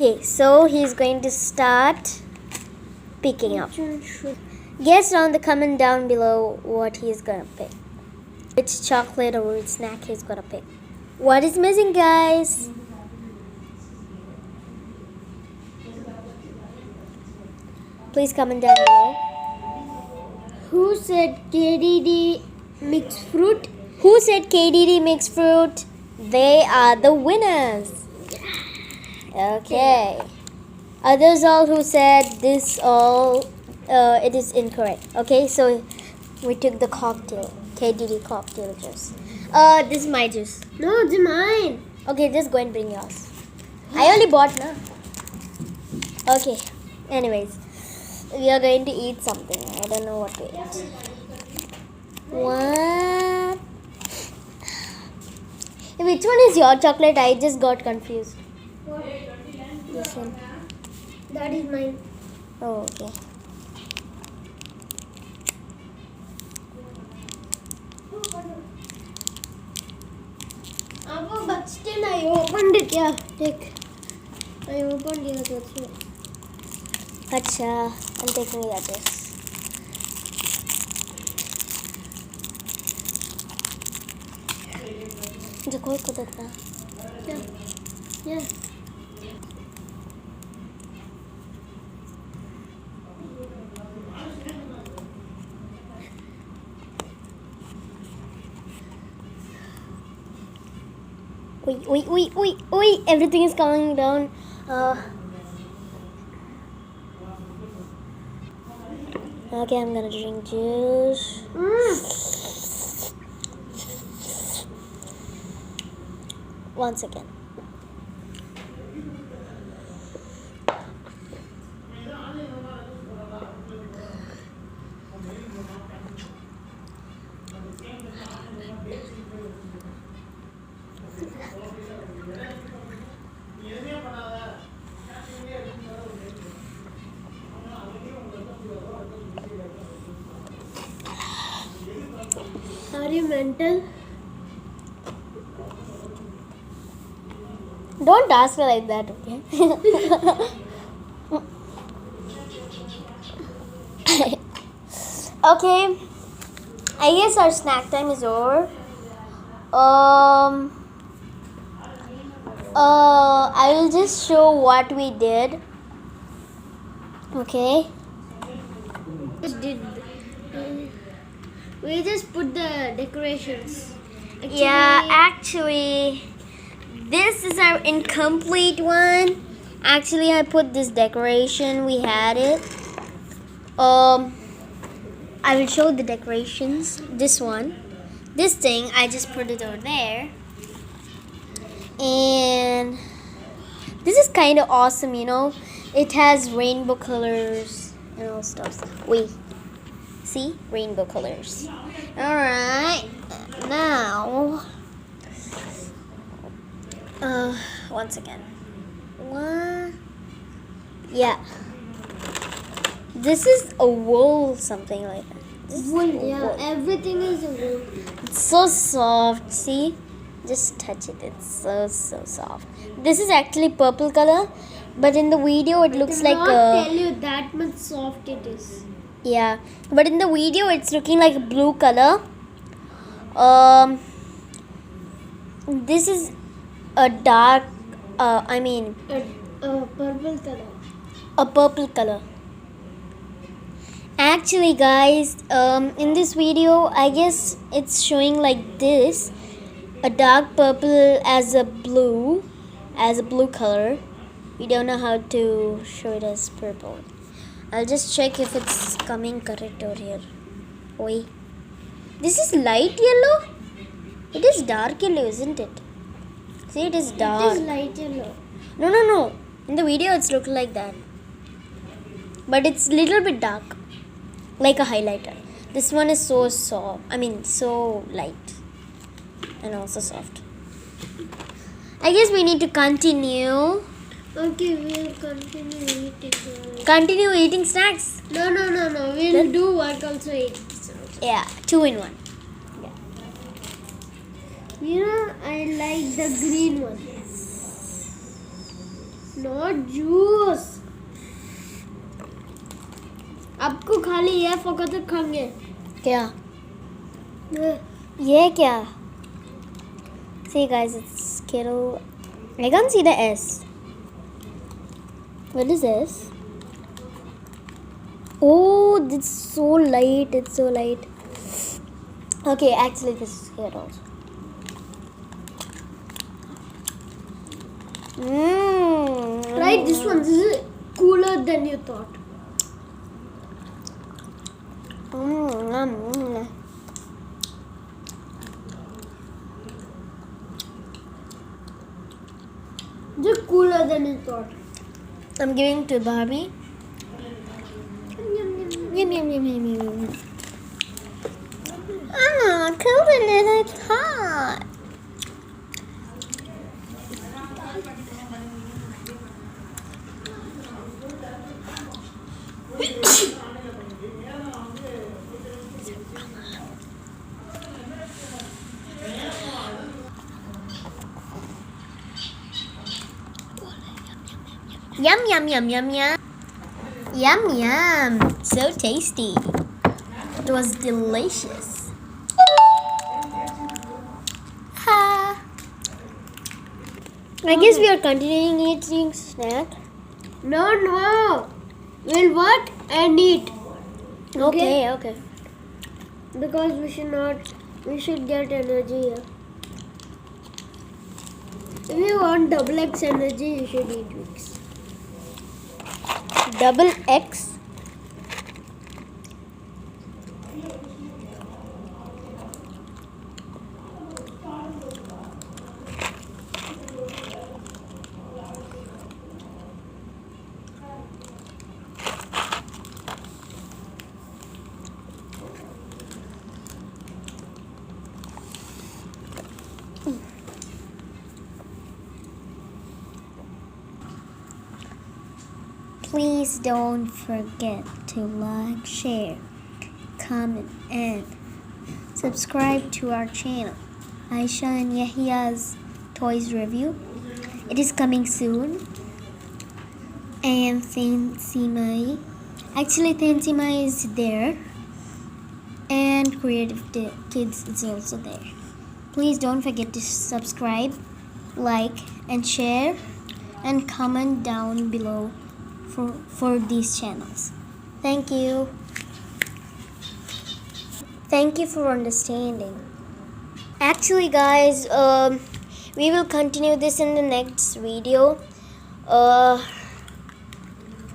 Okay, so he's going to start picking up. Guess down the comment down below what he's gonna pick. Which chocolate or which snack he's gonna pick. What is missing, guys? Please comment down below. Who said KDD mixed fruit? Who said KDD mixed fruit? They are the winners. Okay. Others all who said this all, it is incorrect. Okay, so we took the cocktail, KDD cocktail juice. This is my juice. No, it's mine. Okay, just go and bring yours. I only bought now. Okay. Anyways, we are going to eat something. I don't know what to eat. What? Which one is your chocolate? I just got confused. What? This one. That is mine. Oh, okay. But still I opened it. Yeah, take. I opened it also. Acha, I'm taking the others. जो कोई को देता Yeah. Oi, everything is coming down. Okay, I'm gonna drink juice. Once again. Are you mental? Don't ask me like that, okay? Okay, I guess our snack time is over. I will just show what we did. Okay. We just put the decorations. Actually, this is our incomplete one. Actually, I put this decoration. We had it. I will show the decorations. This one. This thing, I just put it over there. And this is kind of awesome, you know. It has rainbow colors and all stuff. Wait. See? Rainbow colors. Alright. Now. Once again. What? Yeah. This is a wool, something like that. This is Wool, a yeah. wool. Everything is a wool. It's so soft. See? Just touch it. It's so soft. This is actually purple color, but in the video it looks like Not tell you that much soft it is. yeah. But in the video it's looking like a blue color. This is a dark. Purple color. A purple color. Actually, guys, in this video, I guess it's showing like this. A dark purple as a blue color. We don't know how to show it as purple. I'll just check if it's coming correct over here. Wait. This is light yellow? It is dark yellow, isn't it? See, it is dark. It is light yellow. No. In the video, it's looked like that. But it's little bit dark. Like a highlighter. This one is so soft. So light. And also soft. I guess we need to continue. Okay, we'll continue eating. Continue eating snacks. No. We'll do work also eat. Yeah, 2 in 1. You know, I like the green one. Not juice. आपको खाली ये फकत खाएंगे क्या ये क्या? See guys, it's Skittle. I can't see the S. What is this? Oh, it's so light. It's so light. Okay, actually this is Skittles. Right, this one. This is cooler than you thought. This is cooler than you thought. I'm giving to Barbie. Yum yum yum yum yum. Ah, cooler than I thought. Yum yum yum yum yum. Yum yum. So tasty. It was delicious. Ha. I guess we are continuing eating snack. No. We'll what and eat. Okay. Because we should get energy here. If you want double X energy, you should eat Vicks. Double X. Please don't forget to like, share, comment, and subscribe to our channel, Aisha and Yahya's Toys Review. It is coming soon. And Fancy Mai. Actually, Fancy Mai is there. And Creative Kids is also there. Please don't forget to subscribe, like, and share, and comment down below for these channels. Thank you. Thank you for understanding. Actually guys, we will continue this in the next video.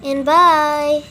And bye.